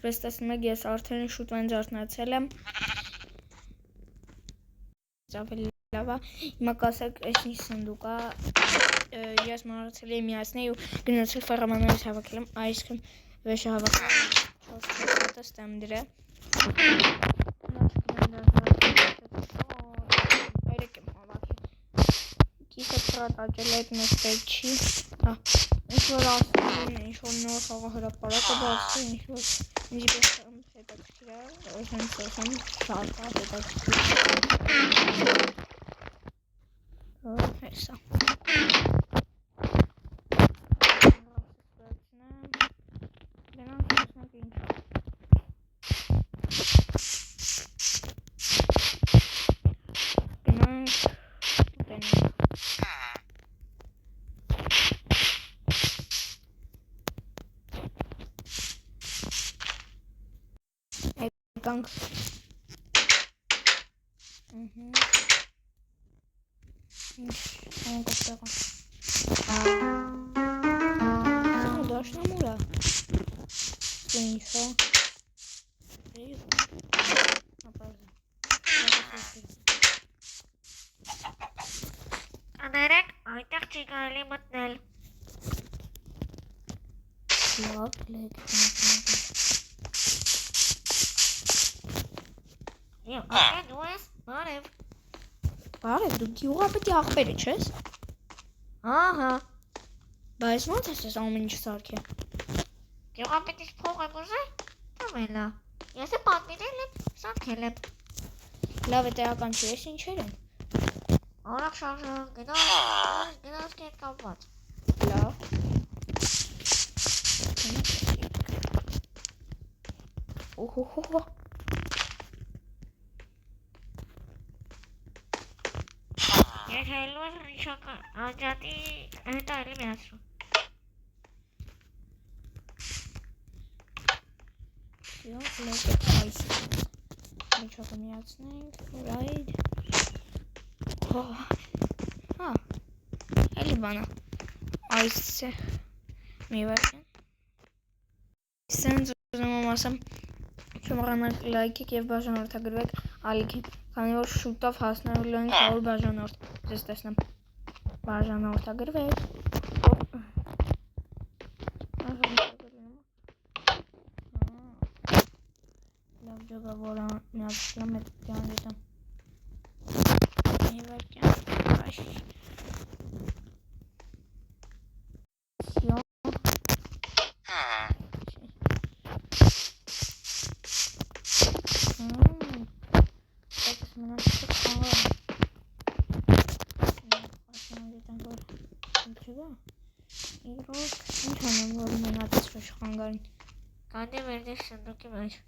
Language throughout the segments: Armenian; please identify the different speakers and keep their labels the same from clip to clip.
Speaker 1: Ինչպես տեսնում եք, ես արդեն շուտ վենջարդնացել եմ։ Ավելի լավ է։ Հիմա կասեք, այս ինչ սնդուկ է։ Ես մոռացել եմ միացնել ու գնացել ֆերմաներից հավաքել եմ, այսինքն վեշը հավաքել 4 հատը ստեմ դրել։ Կիսը պրատաճել այդ մեզ պետք չի։ Ինչ-որ ասում, ինչ-որ նոր խաղահրապարակը բացի, ինչ-որ ինձի պես հետաքրքիր է, այսինքն շատ է հետաքրքիր։ Հեսա։ Գնանք տեսնենք ինչ է։ Գնանք ուտենք։ Եկանք։ Ինչ անկապտեղը։ Դաշնամուր է։ Ինչ է։
Speaker 2: Աներեք, այդտեղ չի կարելի մտնել։
Speaker 1: Լավ, լեկ։
Speaker 2: Եվ արդեն դու ես, բարև։
Speaker 1: Բարև, դու գյուղապետի աղբերը չես։
Speaker 2: Ահա,
Speaker 1: Բայց ո՞նց ես այս ամեն ինչ սարքել։
Speaker 2: գյուղապետից փող եմ ուզել, տվել է։ Ես է պատվիրել եմ, սարքել եմ։
Speaker 1: Լավ է տեղական չի, ես ինչեր են։
Speaker 2: Արագ շարժան, գնացք հետ կապված։
Speaker 1: Լավ։ Օհոհոհո։
Speaker 2: Ես հելու ես ռիշական, աջատի հետ այլի միացրու։
Speaker 1: Եվ լեկ այս միջակը միացնենք, right։ Հա, էլի բանա, այս է, մի վարկեն։ Սենց ուզում եմ ասեմ, չմոռանաք լայքեք և բաժանորդագրվեք ալիքին, քանի որ շուտով հասնելու ենք 100 բաժանորդ, ձեզ տեսնեմ, բաժանորդագրվեք։ Լավ ջոգա, որը միացրել եմ, հետ պյան դիտեմ։ Մի վարկյան, այս։ Իրոք, ինչ անեմ, որ մենատից վեշխանգարին։
Speaker 2: Կանդի վերդի սնդուկի մեջ։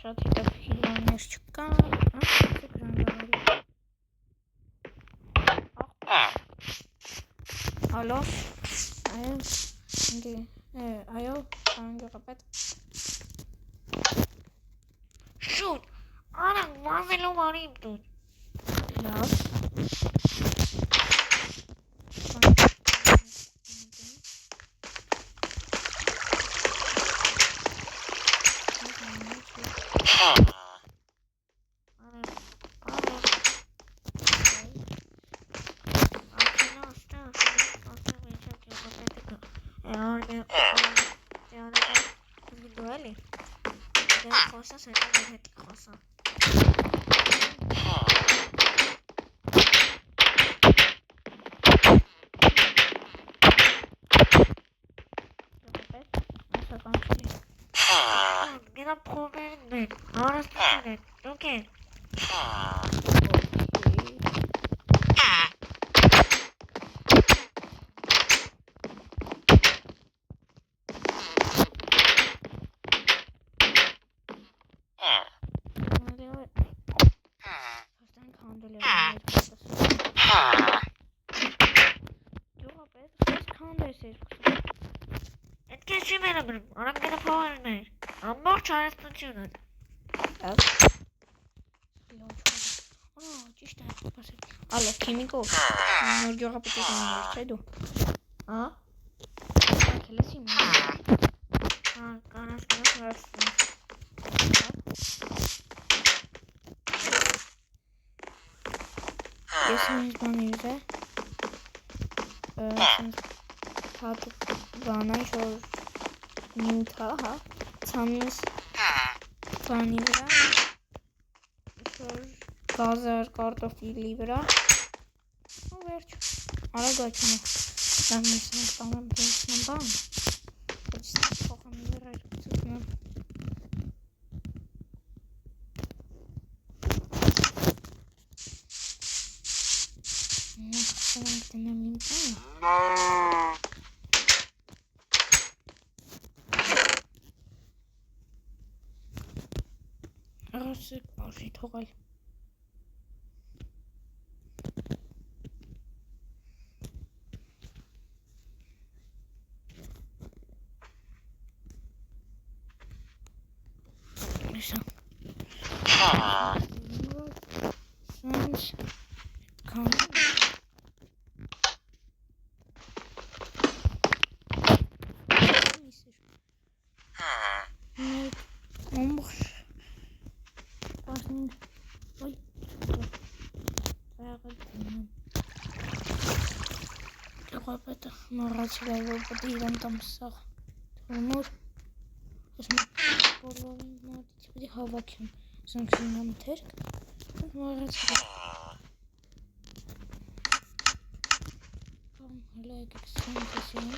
Speaker 2: Շատ հետաքրքիր բաներ չկան, Ալո, այո, գյուղապետ։ Շուտ, արագ վազելով արի իմ տուն։
Speaker 1: Լավ։
Speaker 2: Խոսաս հետո մեր հետ կխոսամ։ Գնա փողերն են, հարստություն են, դուք են։ Այդ կեսի մերը բրում, արամ գնա փողերն են, ամբողջ հարստություն են։
Speaker 1: Ճիշտ է, սպասեք։ Ալո, քիմիկով, նոր գյուղապետի կամներ, չէ դու։ Ակել ես իմ։
Speaker 2: Կանաս հարստություն։
Speaker 1: Ես ինձ բանիրս է, հատուկ բան է, ինչ-որ նյութ է, հա, ցանես բանի վրա, ինչ-որ գազար կարտոֆիլի վրա, ու վերջ, արագաչում է, լավ նիսում տանեմ դենսնեմ բան, ոչ փոխամ իվեր այրկցուտնեմ, Սրանք դնեմ իմ տանը։ Աղասը պարժի թողալ։ Եսա։ Սանց կանում։ Ամբողջ բասնին ոյ աղալ դնում Գյուղապետը մոռացել է, որ պետք է իրան տամ սաղ թորմոր ասում բոլորին մատից պետք է հավաքեմ զնքրինամ թերք մոռացել է հələ եկեք սենքեսին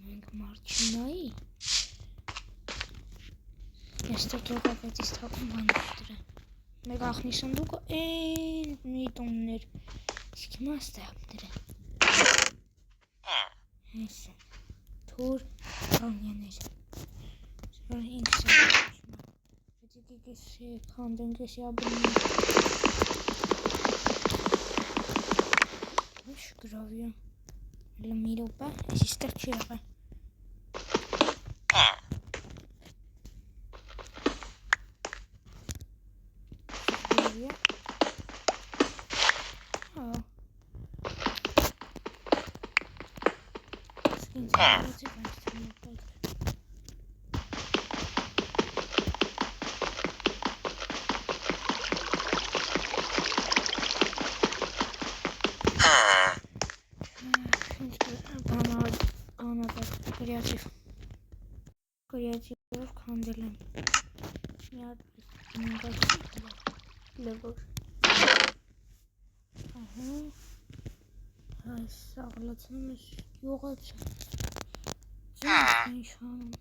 Speaker 1: Մենք մարչինայի Եստեղ գյուղապետից թակում բաններ դրը Մեկ ախնի սնդուկը են մի տոններ Իսկ հիմա ստեղ դրը Հեսը Թուր կամյաներ Սվար ինքս է Պետք է կեսի կանդեն կեսի աբրնի Ոչ գրավի Հələ մի ռոպա, ես իստեղ չի եղա Կրիատիվով կանդել եմ մի հատ լևոր այս աղլացնում ես յուղացը ձնք ինչ հանում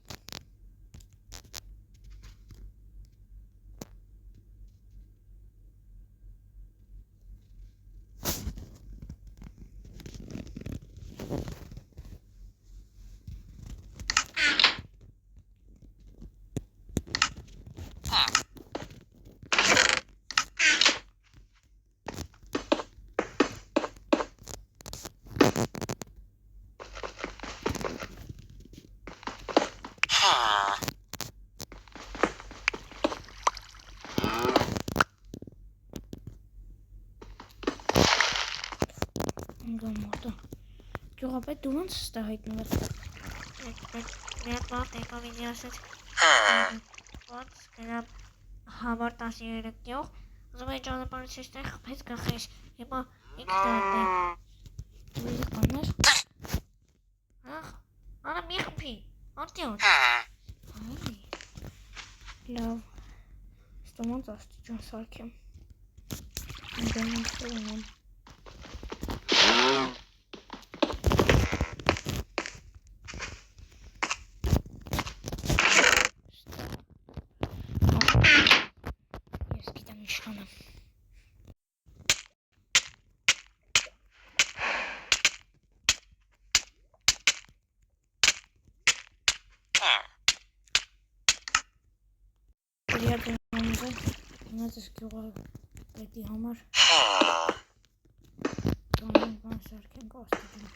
Speaker 1: Գյուղապետ դու ոնց ստա հայտնվել
Speaker 2: Մի հատ մարդ եկավ ինձ ասեց ոնց գնամ համար 13 գյուղ ուզում էի ճանապարհից այստեղ խփեց գախես հիմա ինքն է
Speaker 1: Դու կաներ
Speaker 2: Ահ արա մի խփի արտյոտ
Speaker 1: Լավ, ստոմանց աստիճան սարքեմ, դենիստը ունեմ, ես գիտեմ ինչ կանեմ, Ունեցես գյուղապետի համար Կանոն բան սարքենք աստիճան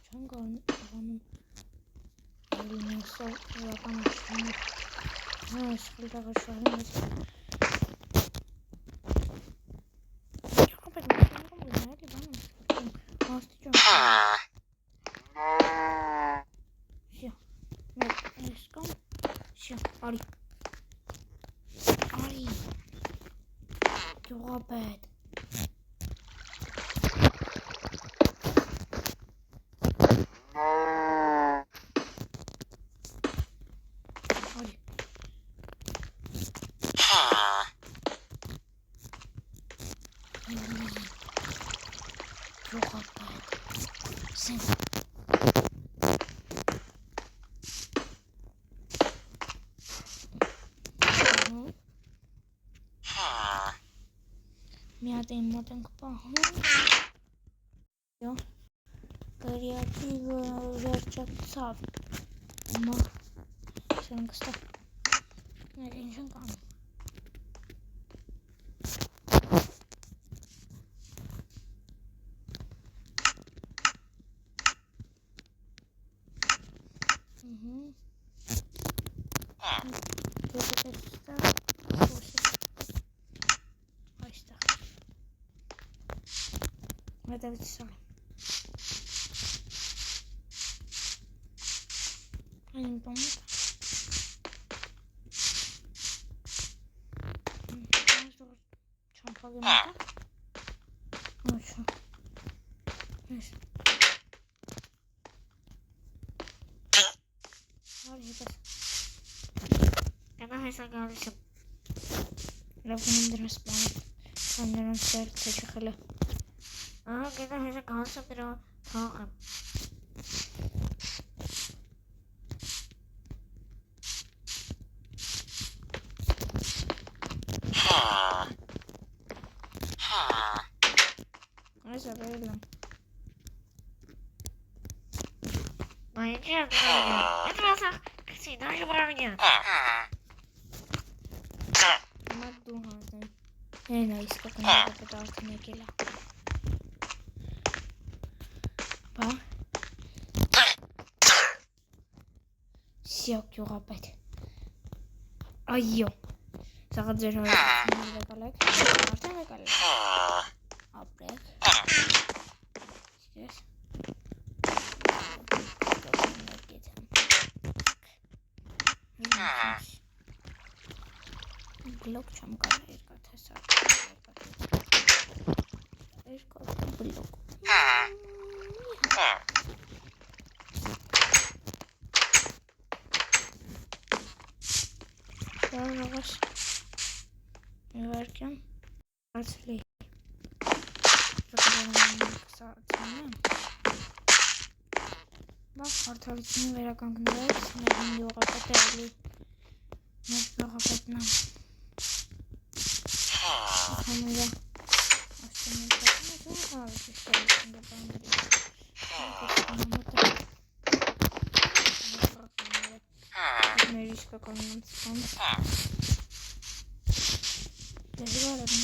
Speaker 1: չեն գանում Ալինեսով իրական աշկանում սխլտաղը շարում ես գյուղապետ մաշկանում գնայելի բան եմ սարքում աստիճան Արի, գյուղապետ Արի Գյուղապետ Սեն Մի հատ իմ մոտ ենք պահում Կրիատիվը վերջացավ Հիմա Սրանք ստա Ներ ինչ ենք անում Давайте сами. Я не помню. Чем погнать? Ну что? Есть.
Speaker 2: Когда я согласен.
Speaker 1: Равным распадом. Камера сердце чехали.
Speaker 2: Когда я согласен, pero плохо.
Speaker 1: Забыла.
Speaker 2: Моя девушка. Это раз всегда же уровня.
Speaker 1: Макдугазы. Не знаю, сколько надо пытаться на кило. Все, գյուղապետ Այո Սաղը ձեր հորացություններ վեկալեք Արդեն վեկալեք Ապրեք Սիրես Բլոկ չեմ կարա երկաթ հեսա Երկաթ բլոկ Ողջ Իվարկեմ Արցելի Բաղ արդարությունը վերականգնվեց մեր գյուղապետը էլի մեր գյուղապետն է Համիրա Աստանել պատմություն հարուշիշտ Մեր իսկական նցկան Դեզվար եմ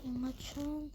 Speaker 1: Imagine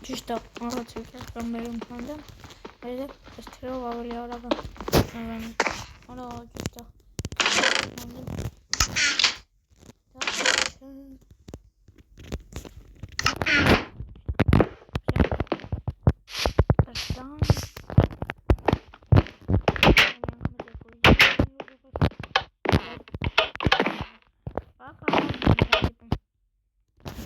Speaker 1: Ճիշտ է, առաջի կամ մերում հանդեմ, այդը այս թրով ավելի արագ է։ Արա, ճիշտ է։